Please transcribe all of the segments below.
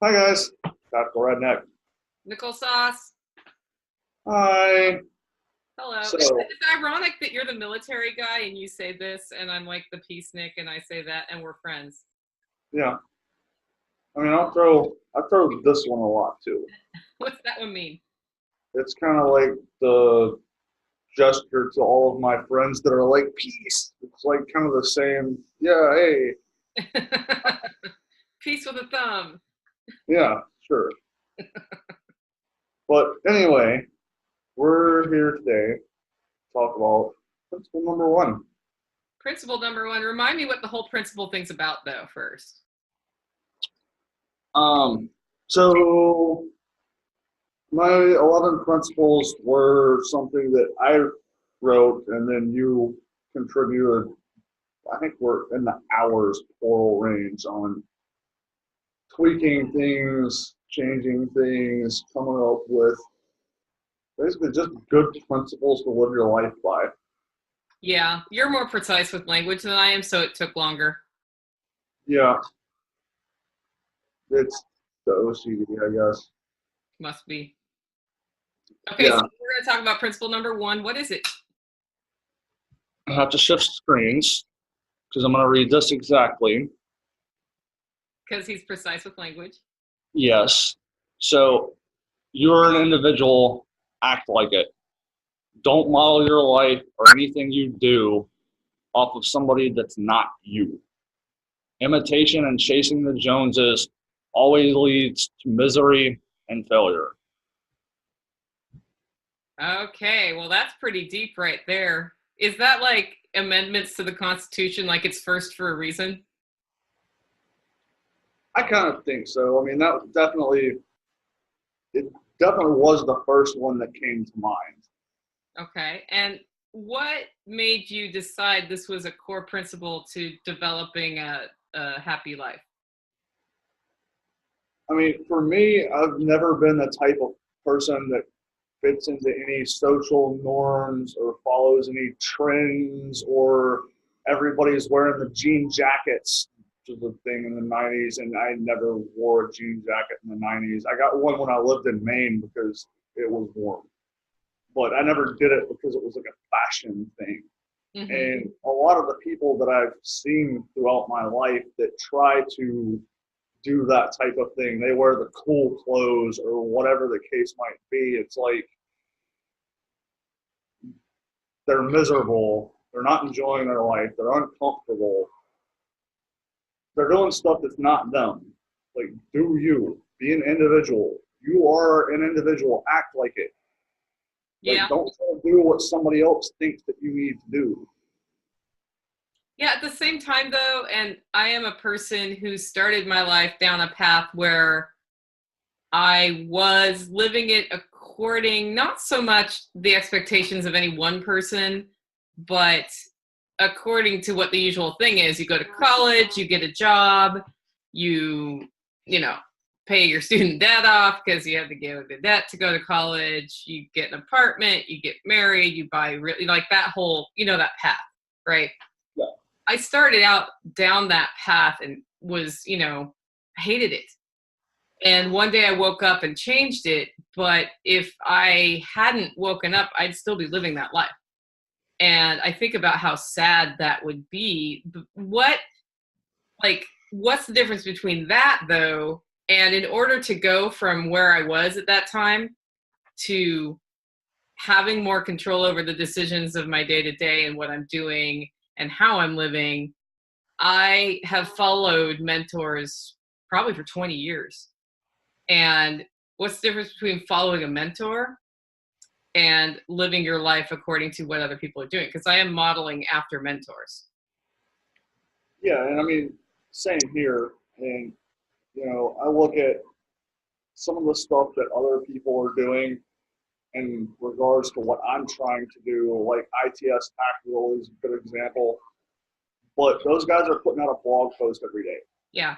Hi guys, Tactical Redneck. Nicole Sauce. Hi. Hello. So, It's ironic that you're the military guy and you say this, and I'm like the peace Nick and I say that, and we're friends. yeah, I mean, I throw this one a lot too. What's that one mean? It's kind of like the gesture to all of my friends that are like peace. It's like kind of the same. Yeah, hey, Peace with a thumb. yeah, sure. But anyway, we're here today to talk about principle number one. Principle number one. Remind me what the whole principle thing's about, though, first. So my 11 principles were something that I wrote, and then you contributed. I think we're in the hours plural range on tweaking things, changing things, coming up with basically just good principles to live your life by. Yeah, you're more precise with language than I am, so it took longer. Yeah, it's the OCD, I guess. Must be. Okay, so Yeah, we're going to talk about principle number one. What is it? I have to shift screens because I'm going to read this exactly. Because he's precise with language. Yes. So you're an individual, act like it. Don't model your life or anything you do off of somebody that's not you. Imitation and chasing the Joneses always leads to misery and failure. Okay, well, that's pretty deep right there. Is that like amendments to the Constitution, like it's first for a reason? I kind of think so. I mean, it definitely was the first one that came to mind. Okay, and what made you decide this was a core principle to developing a happy life? I mean, for me, I've never been the type of person that fits into any social norms or follows any trends or everybody's wearing the jean jackets, which was a thing in the 90s, and I never wore a jean jacket in the 90s. I got one when I lived in Maine because it was warm, but I never did it because it was like a fashion thing. Hmm. And a lot of the people that I've seen throughout my life that try to do that type of thing, they wear the cool clothes or whatever the case might be. It's like they're miserable. They're not enjoying their life. They're uncomfortable. They're doing stuff that's not them. Like, do you be an individual? You are an individual. Act like it. Like, Yeah. don't try to do what somebody else thinks that you need to do. Yeah, at the same time, though, and I am a person who started my life down a path where I was living it according not so much the expectations of any one person, but according to what the usual thing is. You go to college, you get a job, you, you know, pay your student debt off because you have to give the debt to go to college, you get an apartment, you get married, you buy really like that whole, that path, right? Yeah. I started out down that path and was, hated it. And one day I woke up and changed it. But if I hadn't woken up, I'd still be living that life. And I think about how sad that would be. What's the difference between that though? And in order to go from where I was at that time to having more control over the decisions of my day to day and what I'm doing and how I'm living, I have followed mentors probably for 20 years. And what's the difference between following a mentor and living your life according to what other people are doing? Because I am modeling after mentors. Yeah, and I mean, same here. And I look at some of the stuff that other people are doing in regards to what I'm trying to do, like ITS Tactical is a good example. But those guys are putting out a blog post every day. Yeah.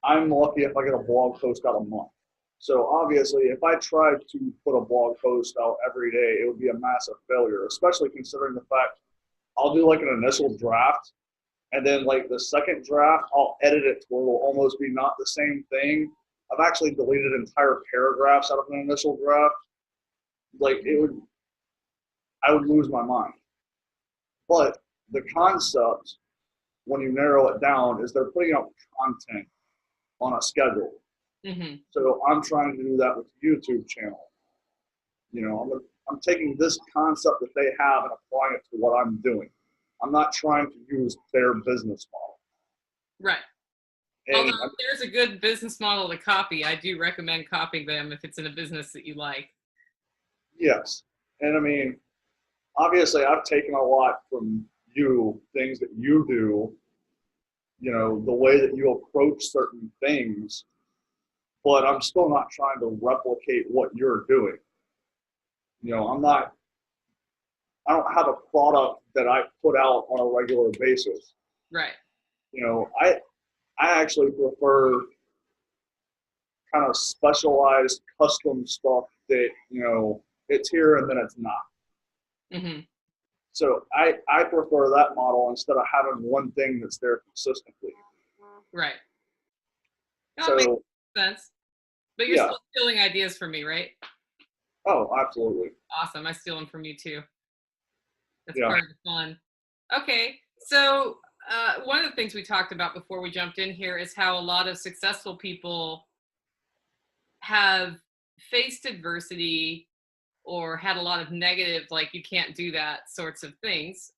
I'm lucky if I get a blog post out a month. So obviously, if I tried to put a blog post out every day, it would be a massive failure, especially considering the fact I'll do like an initial draft And then like the second draft, I'll edit it to where it'll almost be not the same thing. I've actually deleted entire paragraphs out of an initial draft. Like I would lose my mind. But the concept, when you narrow it down, is they're putting out content on a schedule. Mm-hmm. So I'm trying to do that with the YouTube channel. I'm taking this concept that they have and applying it to what I'm doing. I'm not trying to use their business model. Right. And although if there's a good business model to copy, I do recommend copying them if it's in a business that you like. yes. And I mean, obviously I've taken a lot from you, things that you do, the way that you approach certain things, but I'm still not trying to replicate what you're doing. I don't have a product that I put out on a regular basis. Right. I actually prefer kind of specialized custom stuff that, it's here and then it's not. Mm-hmm. So I prefer that model instead of having one thing that's there consistently. Right. No, So, it makes sense. But you're yeah. still stealing ideas from me, right? Oh, absolutely. Awesome. I steal them from you too. That's Yeah. part of the fun. Okay. So one of the things we talked about before we jumped in here is how a lot of successful people have faced adversity or had a lot of negative, like you can't do that sorts of things.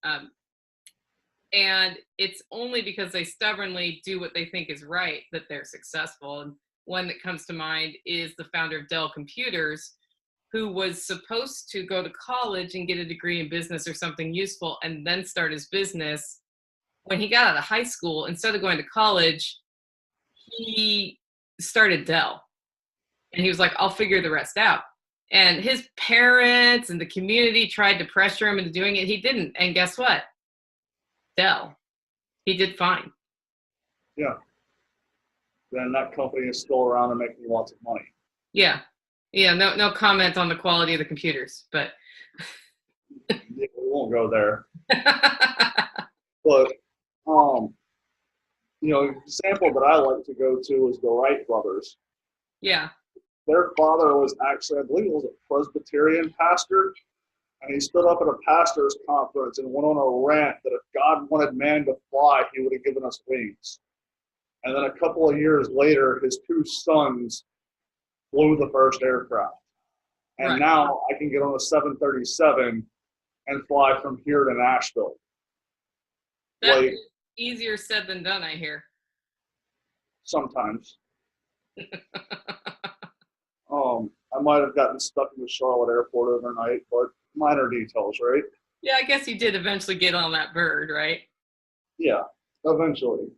And it's only because they stubbornly do what they think is right that they're successful. And one that comes to mind is the founder of Dell Computers, who was supposed to go to college and get a degree in business or something useful and then start his business. When he got out of high school, instead of going to college, he started Dell. And he was like, I'll figure the rest out. And his parents and the community tried to pressure him into doing it. He didn't. And guess what? Dell. He did fine. Yeah. Then that company is still around and making lots of money. Yeah. Yeah. No comment on the quality of the computers, but yeah, we won't go there. But example that I like to go to is the Wright brothers. Yeah. Their father was actually, I believe it was a Presbyterian pastor, and he stood up at a pastor's conference and went on a rant that if God wanted man to fly, he would have given us wings. And then a couple of years later, his two sons flew the first aircraft. And right. Now I can get on a 737 and fly from here to Nashville. That's easier said than done, I hear. Sometimes. I might have gotten stuck in the Charlotte airport overnight, but minor details, right? Yeah, I guess you did eventually get on that bird, right? Yeah, eventually.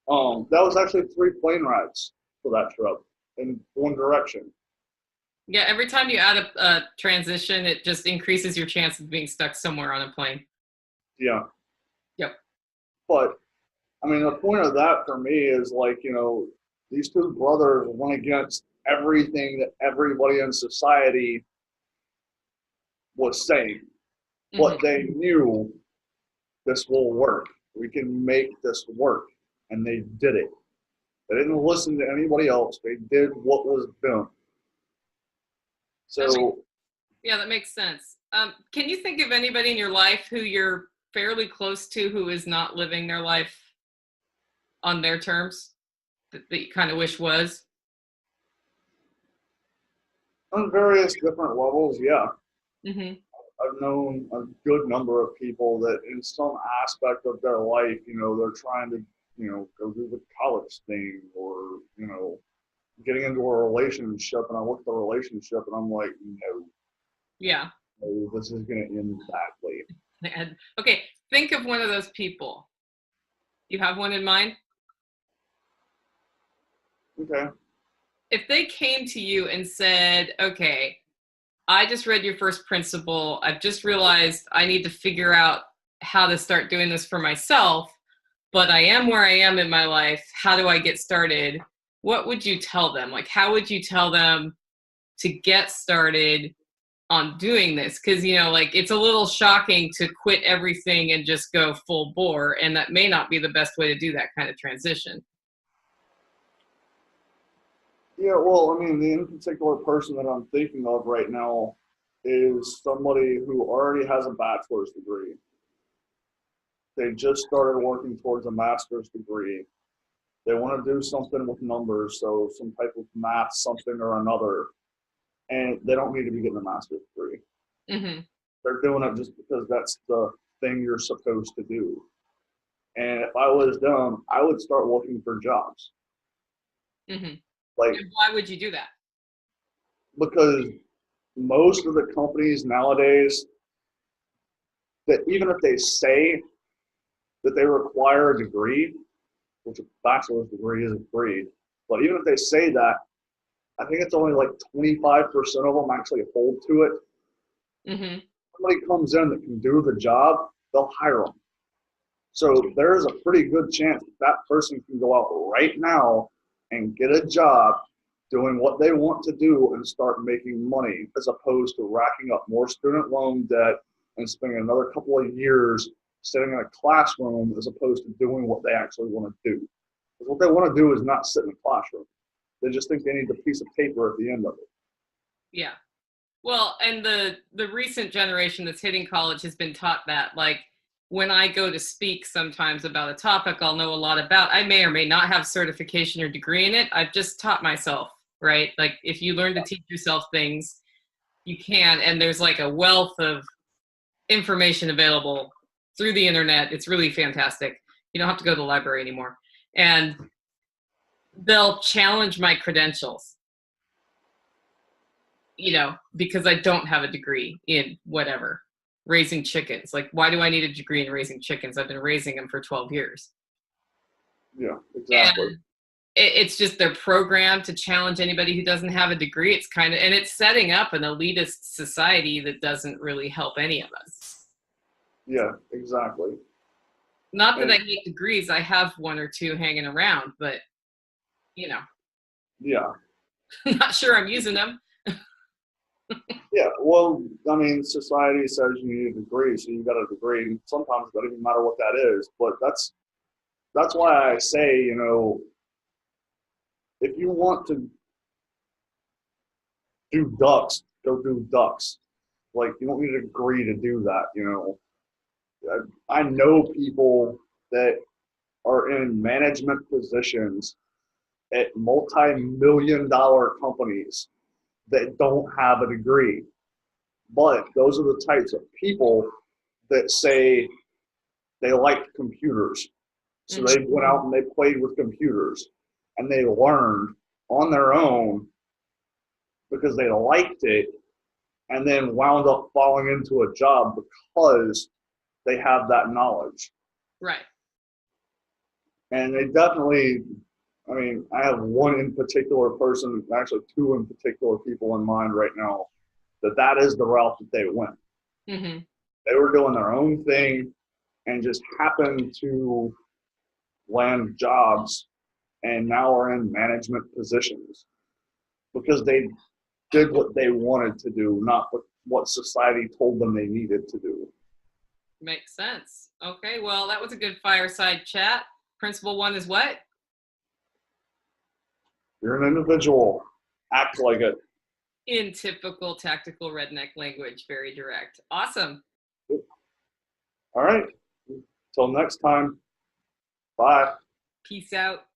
That was actually 3 plane rides for that trip in one direction. Yeah, every time you add a transition, it just increases your chance of being stuck somewhere on a plane. Yeah. Yep. But, I mean, the point of that for me is like, these two brothers went against everything that everybody in society was saying. Mm-hmm. But they knew this will work. We can make this work. And they did it. They didn't listen to anybody else. They did what was done. So, yeah, that makes sense. Can you think of anybody in your life who you're fairly close to who is not living their life on their terms that you kind of wish was? On various different levels, yeah. Mm-hmm. I've known a good number of people that in some aspect of their life, they're trying to, go do the college thing or, getting into a relationship, and I look at the relationship and I'm like, no. Yeah. No, this is going to end badly. Okay, think of one of those people. You have one in mind? Okay. If they came to you and said, okay, I just read your first principle. I've just realized I need to figure out how to start doing this for myself, but I am where I am in my life. How do I get started? What would you tell them? Like, how would you tell them to get started on doing this, because like it's a little shocking to quit everything and just go full bore, and that may not be the best way to do that kind of transition. Yeah, well, I mean, the in particular person that I'm thinking of right now is somebody who already has a bachelor's degree. They just started working towards a master's degree. They want to do something with numbers, so some type of math, something or another, and they don't need to be getting a master's degree. Mm-hmm. They're doing it just because that's the thing you're supposed to do. And if I was them, I would start looking for jobs. Mm-hmm. Like, and why would you do that? because most of the companies nowadays, that even if they say that they require a degree, which a bachelor's degree isn't free, but even if they say that, I think it's only like 25% of them actually hold to it. Mm-hmm. Somebody comes in that can do the job, they'll hire them. So there's a pretty good chance that person can go out right now and get a job doing what they want to do and start making money, as opposed to racking up more student loan debt and spending another couple of years sitting in a classroom as opposed to doing what they actually want to do. Because what they want to do is not sit in a classroom. They just think they need a piece of paper at the end of it. Yeah. Well, and the recent generation that's hitting college has been taught that, like, when I go to speak sometimes about a topic I'll know a lot about, I may or may not have certification or degree in it. I've just taught myself, right? Like, if you learn to teach yourself things, you can, and there's like a wealth of information available through the internet. It's really fantastic. You don't have to go to the library anymore. And they'll challenge my credentials, because I don't have a degree in whatever, raising chickens. Like, why do I need a degree in raising chickens? I've been raising them for 12 years. Yeah, exactly. And it's just their program to challenge anybody who doesn't have a degree. It's and it's setting up an elitist society that doesn't really help any of us. Yeah, exactly. Not that I hate degrees. I have one or two hanging around, but, yeah. I'm not sure I'm using them. Yeah, well, I mean, society says you need a degree, so you got a degree. Sometimes it doesn't even matter what that is, but that's why I say, if you want to do ducks, go do ducks. Like, you don't need a degree to do that. I know people that are in management positions at multi-million-dollar companies that don't have a degree. But those are the types of people that say they like computers. So they went out and they played with computers and they learned on their own because they liked it, and then wound up falling into a job because they have that knowledge. Right. And they definitely, I mean, I have one in particular person, actually two in particular people in mind right now, that is the route that they went. Mm-hmm. They were doing their own thing and just happened to land jobs and now are in management positions because they did what they wanted to do, not what society told them they needed to do. Makes sense. Okay, well, that was a good fireside chat. Principle 1 is what? You're an individual. Act like it. In typical tactical redneck language, very direct. Awesome. All right. Till next time. Bye. Peace out.